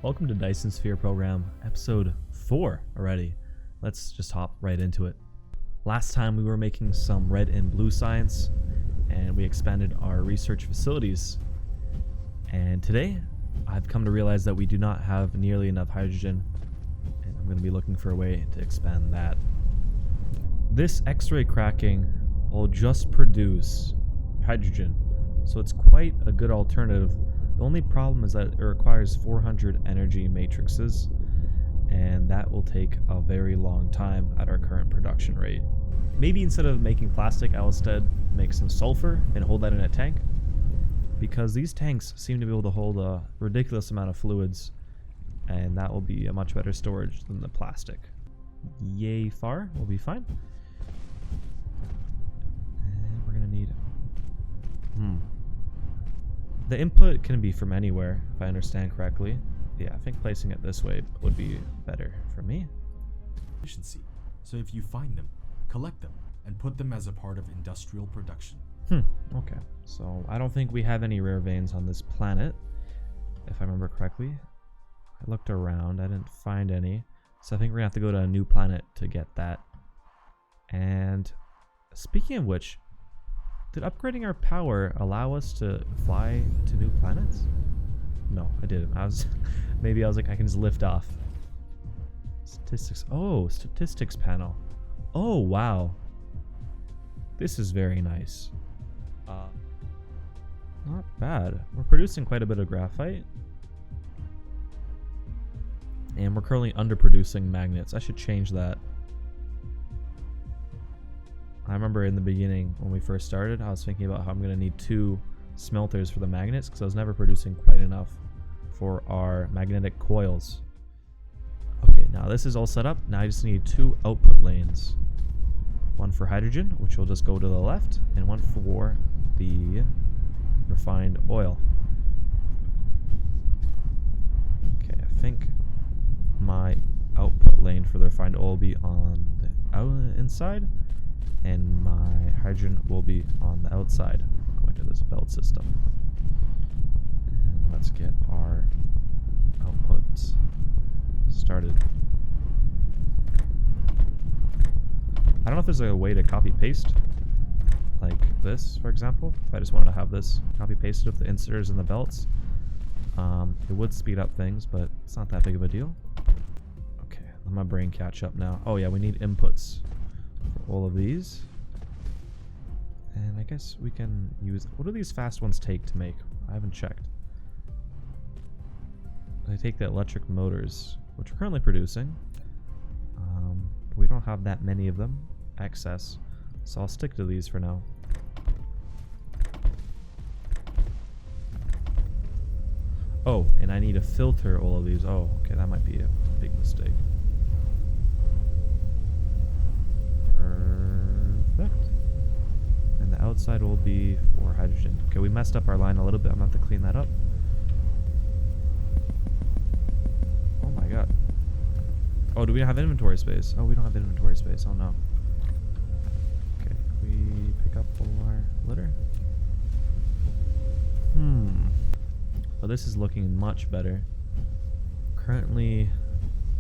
Welcome to Dyson Sphere Program, episode 4 already. Let's just hop right into it. Last time we were making some red and blue science, and we expanded our research facilities. And today, I've come to realize that we do not have nearly enough hydrogen, and I'm going to be looking for a way to expand that. This X-ray cracking will just produce hydrogen, so it's quite a good alternative. The only problem is that it requires 400 energy matrices, and that will take a very long time at our current production rate. Maybe instead of making plastic, I'll instead make some sulfur and hold that in a tank, because these tanks seem to be able to hold a ridiculous amount of fluids, and that will be a much better storage than the plastic. Yay far, we'll be fine. And we're gonna need... The input can be from anywhere, if I understand correctly. Yeah, I think placing it this way would be better for me. Efficiency. So if you find them, collect them, and put them as a part of industrial production. Okay. So I don't think we have any rare veins on this planet, if I remember correctly. I looked around, I didn't find any. So I think we're gonna have to go to a new planet to get that. And speaking of which, did upgrading our power allow us to fly to new planets? No, I didn't. Maybe I was like, I can just lift off. Statistics. Oh, statistics panel. Oh, wow. This is very nice. Not bad. We're producing quite a bit of graphite. And we're currently underproducing magnets. I should change that. I remember in the beginning when we first started, I was thinking about how I'm going to need 2 smelters for the magnets because I was never producing quite enough for our magnetic coils. Okay, now this is all set up. Now I just need 2 output lanes. One for hydrogen, which will just go to the left, and one for the refined oil. Okay, I think my output lane for the refined oil will be on the inside, and my hydrogen will be on the outside, going to this belt system. And let's get our outputs started. I don't know if there's a way to copy paste like this, for example. If I just wanted to have this copy pasted with the inserters and the belts, it would speed up things, but it's not that big of a deal. Okay, let my brain catch up now. Oh yeah, we need inputs for all of these. And I guess we can use... What do these fast ones take to make? I haven't checked. They take the electric motors, which we're currently producing. But we don't have that many of them. Excess. So I'll stick to these for now. Oh, and I need to filter all of these. Oh, okay, that might be a big mistake. Perfect. And the outside will be for hydrogen. Okay, we messed up our line a little bit. I'm gonna have to clean that up. Oh my god. Oh, do we have inventory space? Oh, we don't have inventory space. Oh no. Okay, we pick up all our litter. Well, this is looking much better. Currently,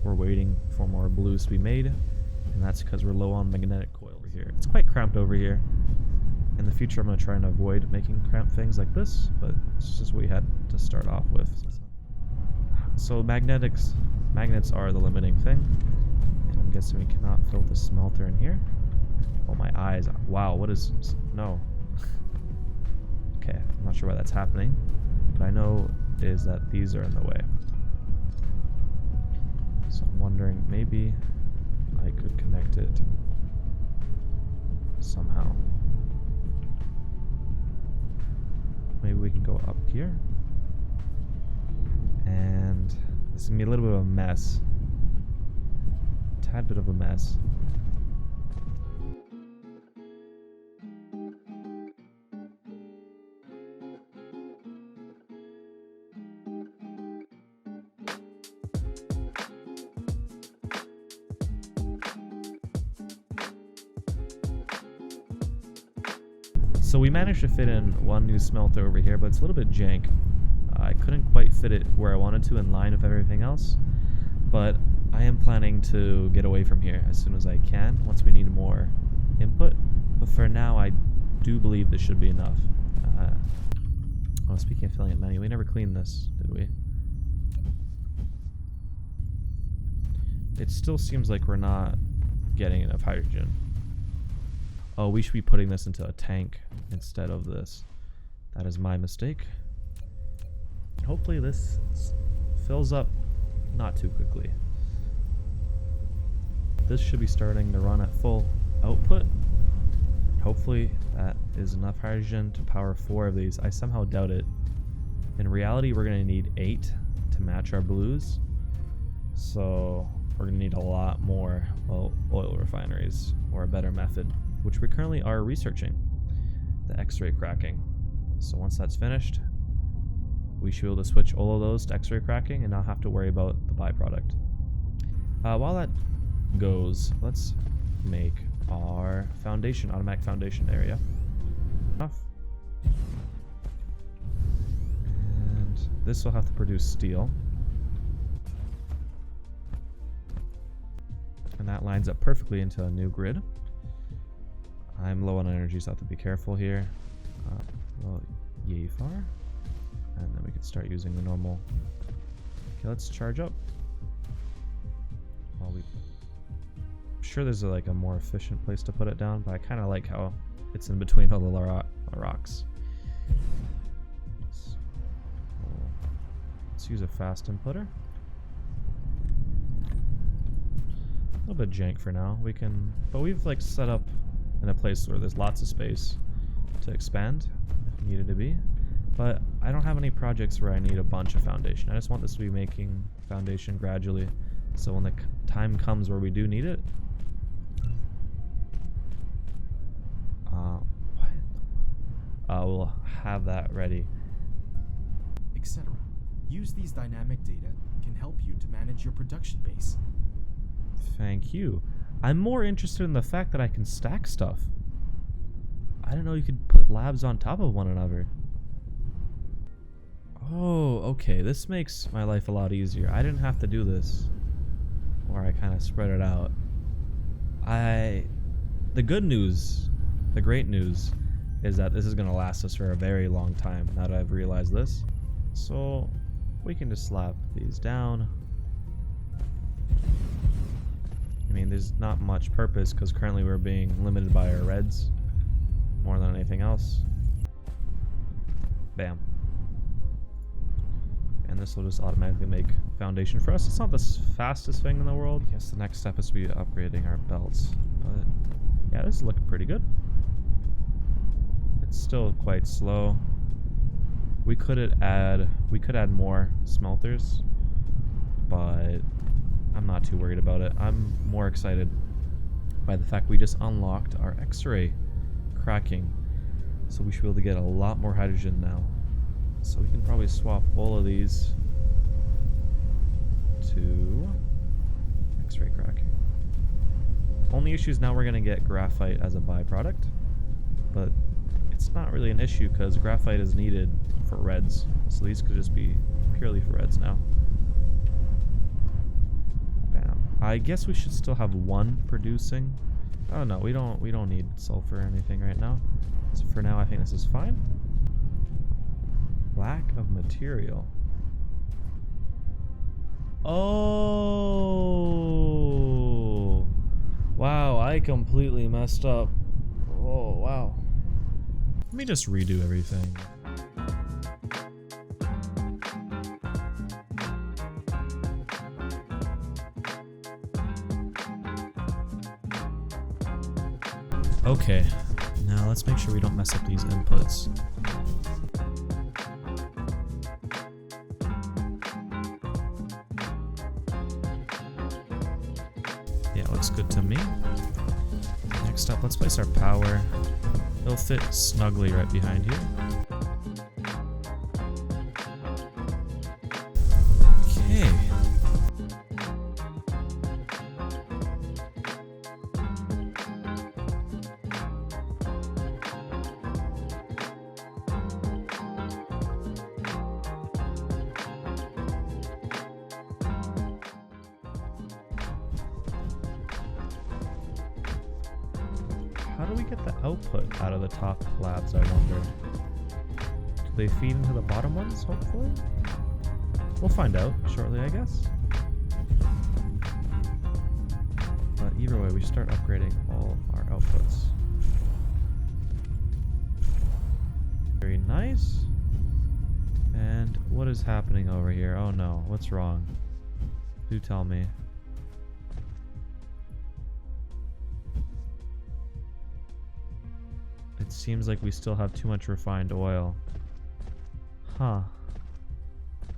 we're waiting for more blues to be made, and that's because we're low on magnetic coil over here. It's quite cramped over here. In the future, I'm going to try and avoid making cramped things like this, but it's just what we had to start off with. So magnets are the limiting thing, and I'm guessing we cannot fill the smelter in here. Oh, my eyes. Wow, what is... No. Okay, I'm not sure why that's happening. What I know is that these are in the way. So I'm wondering, maybe I could connect it somehow. Maybe we can go up here. And this is going to be a little bit of a mess. A tad bit of a mess. So we managed to fit in one new smelter over here, but it's a little bit jank. I couldn't quite fit it where I wanted to in line with everything else, but I am planning to get away from here as soon as I can once we need more input. But for now, I do believe this should be enough. Oh, speaking of filling it menu, we never cleaned this, did we? It still seems like we're not getting enough hydrogen. Oh, we should be putting this into a tank instead of this. That is my mistake. Hopefully this fills up not too quickly. This should be starting to run at full output. Hopefully that is enough hydrogen to power 4 of these. I somehow doubt it. In reality, we're going to need 8 to match our blues. So we're going to need a lot more oil refineries or a better method, which we currently are researching, the X-ray cracking. So once that's finished, we should be able to switch all of those to X-ray cracking and not have to worry about the byproduct. While that goes, let's make our foundation, automatic foundation area. And this will have to produce steel. And that lines up perfectly into a new grid. I'm low on energy, so I have to be careful here. Well, yay far. And then we can start using the normal. Okay, let's charge up. Well, I'm sure there's a more efficient place to put it down, but I kind of like how it's in between all the rocks. So, let's use a fast inputter. A little bit jank for now. But we've set up in a place where there's lots of space to expand if needed to be. But I don't have any projects where I need a bunch of foundation. I just want this to be making foundation gradually, so when the time comes where we do need it, we'll have that ready. Etc. Use these dynamic data can help you to manage your production base. Thank you. I'm more interested in the fact that I can stack stuff. I didn't know you could put labs on top of one another. Oh, okay. This makes my life a lot easier. I didn't have to do this. Or I kind of spread it out. The good news, the great news, is that this is going to last us for a very long time now that I've realized this. So we can just slap these down. I mean, there's not much purpose because currently we're being limited by our reds more than anything else. Bam. And this will just automatically make foundation for us. It's not the fastest thing in the world. I guess the next step is to be upgrading our belts. But yeah, this is looking pretty good. It's still quite slow. We could add more smelters, but I'm not too worried about it. I'm more excited by the fact we just unlocked our X-ray cracking. So we should be able to get a lot more hydrogen now. So we can probably swap all of these to X-ray cracking. Only issue is now we're going to get graphite as a byproduct, but it's not really an issue because graphite is needed for reds. So these could just be purely for reds now. Bam. I guess we should still have one producing. Oh no, we don't need sulfur or anything right now. So for now I think this is fine. Lack of material. Oh, wow, I completely messed up. Oh, wow. Let me just redo everything. Okay, now let's make sure we don't mess up these inputs. Yeah, looks good to me. Next up, let's place our power. It'll fit snugly right behind here. Okay. do we get the output out of the top labs, I wonder? Do they feed into the bottom ones, hopefully? We'll find out shortly, I guess. But either way, we start upgrading all our outputs. Very nice. And what is happening over here? Oh no, what's wrong? Do tell me. It seems like we still have too much refined oil. Huh.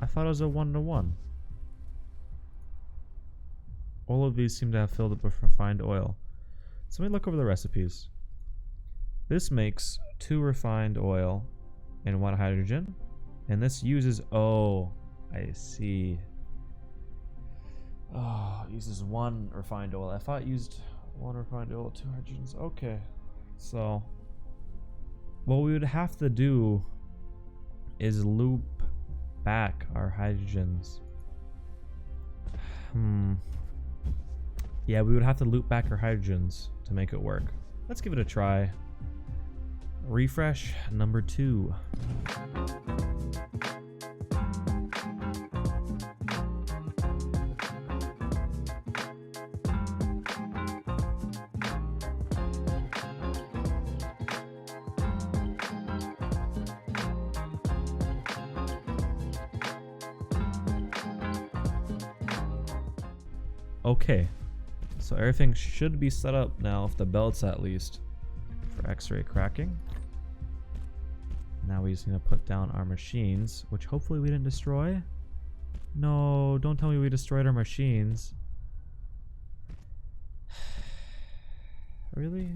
I thought it was a 1-to-1. All of these seem to have filled up with refined oil. So let me look over the recipes. This makes 2 refined oil and 1 hydrogen. And this uses, oh, I see. Oh, it uses 1 refined oil. I thought it used 1 refined oil, 2 hydrogens. Okay. So what we would have to do is loop back our hydrogens. Yeah, we would have to loop back our hydrogens to make it work. Let's give it a try. Refresh number 2. Okay, so everything should be set up now, if the belts at least, for X-ray cracking. Now we just need to put down our machines, which hopefully we didn't destroy. No, don't tell me we destroyed our machines. Really?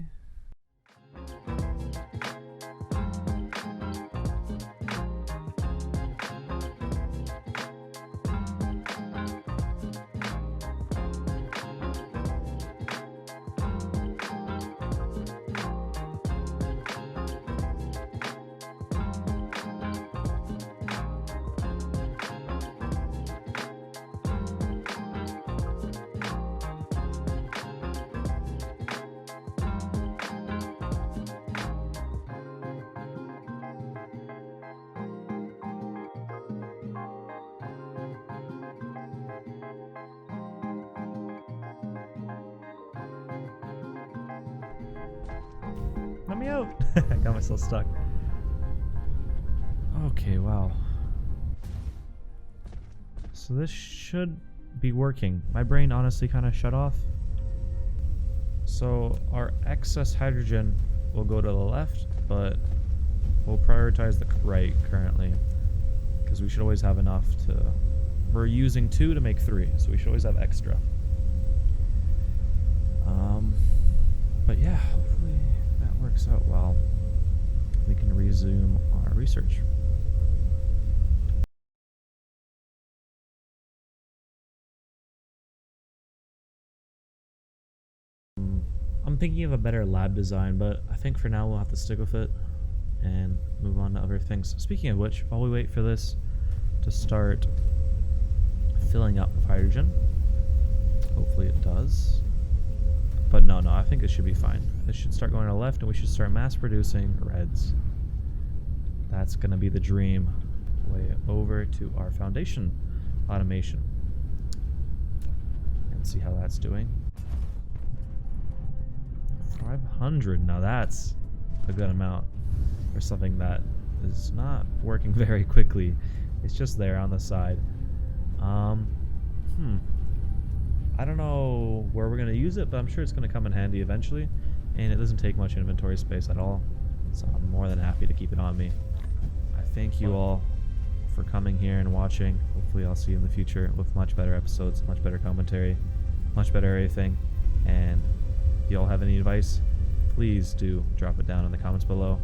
Let me out. I got myself stuck. Okay, wow. So this should be working. My brain honestly kind of shut off. So our excess hydrogen will go to the left, but we'll prioritize the right currently, because we should always have enough to... We're using 2 to make 3, so we should always have extra. But yeah, hopefully that works out well. We can resume our research. I'm thinking of a better lab design, but I think for now we'll have to stick with it and move on to other things. Speaking of which, while we wait for this to start filling up with hydrogen, hopefully it does. But no, I think it should be fine. It should start going to the left, and we should start mass producing reds. That's going to be the dream. Way over to our foundation automation and see how that's doing. 500. Now that's a good amount for something that is not working very quickly. It's just there on the side. I don't know where we're going to use it, but I'm sure it's going to come in handy eventually, and it doesn't take much inventory space at all, so I'm more than happy to keep it on me. I thank you all for coming here and watching. Hopefully I'll see you in the future with much better episodes, much better commentary, much better everything. And if you all have any advice, please do drop it down in the comments below.